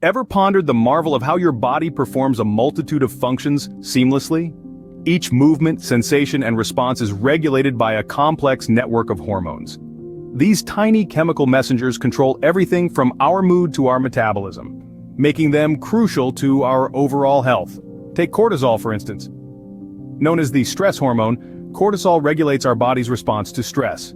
Ever pondered the marvel of how your body performs a multitude of functions seamlessly? Each movement, sensation, and response is regulated by a complex network of hormones. These tiny chemical messengers control everything from our mood to our metabolism, making them crucial to our overall health. Take cortisol, for instance. Known as the stress hormone, cortisol regulates our body's response to stress.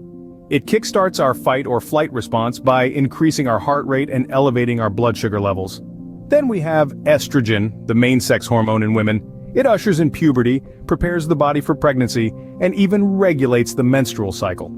It kickstarts our fight or flight response by increasing our heart rate and elevating our blood sugar levels. Then we have estrogen, the main sex hormone in women. It ushers in puberty, prepares the body for pregnancy, and even regulates the menstrual cycle.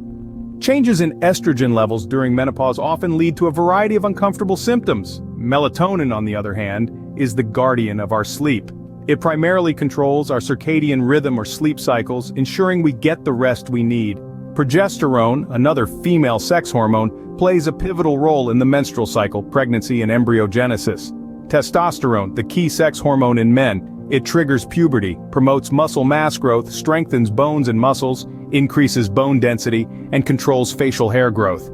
Changes in estrogen levels during menopause often lead to a variety of uncomfortable symptoms. Melatonin, on the other hand, is the guardian of our sleep. It primarily controls our circadian rhythm or sleep cycles, ensuring we get the rest we need. Progesterone, another female sex hormone, plays a pivotal role in the menstrual cycle, pregnancy, and embryogenesis. Testosterone, the key sex hormone in men, it triggers puberty, promotes muscle mass growth, strengthens bones and muscles, increases bone density, and controls facial hair growth.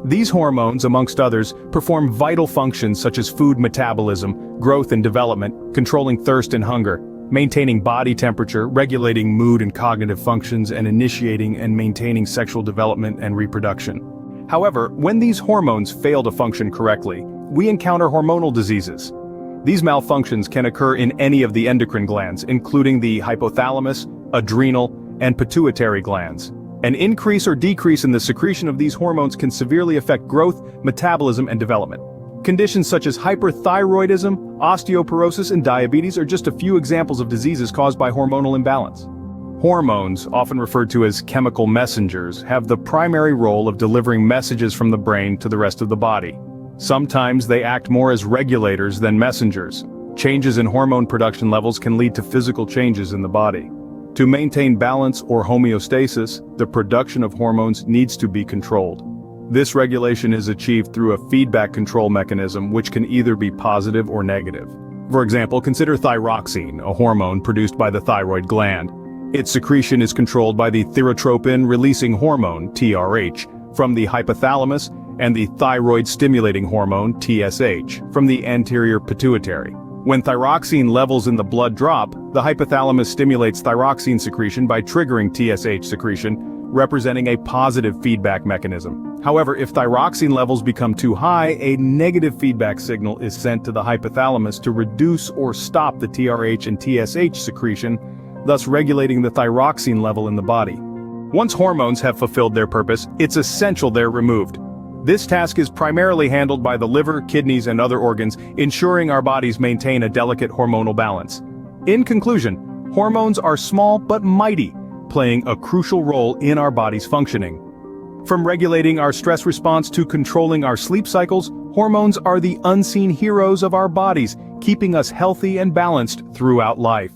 These hormones, amongst others, perform vital functions such as food metabolism, growth and development, controlling thirst and hunger, maintaining body temperature, regulating mood and cognitive functions, and initiating and maintaining sexual development and reproduction. However, when these hormones fail to function correctly, we encounter hormonal diseases. These malfunctions can occur in any of the endocrine glands, including the hypothalamus, adrenal, and pituitary glands. An increase or decrease in the secretion of these hormones can severely affect growth, metabolism, and development. Conditions such as hyperthyroidism, osteoporosis, and diabetes are just a few examples of diseases caused by hormonal imbalance. Hormones, often referred to as chemical messengers, have the primary role of delivering messages from the brain to the rest of the body. Sometimes they act more as regulators than messengers. Changes in hormone production levels can lead to physical changes in the body. To maintain balance or homeostasis, the production of hormones needs to be controlled. This regulation is achieved through a feedback control mechanism which can either be positive or negative. For example, consider thyroxine, a hormone produced by the thyroid gland. Its secretion is controlled by the thyrotropin-releasing hormone, TRH, from the hypothalamus, and the thyroid-stimulating hormone, TSH, from the anterior pituitary. When thyroxine levels in the blood drop, the hypothalamus stimulates thyroxine secretion by triggering TSH secretion, representing a positive feedback mechanism. However, if thyroxine levels become too high, a negative feedback signal is sent to the hypothalamus to reduce or stop the TRH and TSH secretion, thus regulating the thyroxine level in the body. Once hormones have fulfilled their purpose, it's essential they're removed. This task is primarily handled by the liver, kidneys, and other organs, ensuring our bodies maintain a delicate hormonal balance. In conclusion, hormones are small but mighty, playing a crucial role in our body's functioning. From regulating our stress response to controlling our sleep cycles, hormones are the unseen heroes of our bodies, keeping us healthy and balanced throughout life.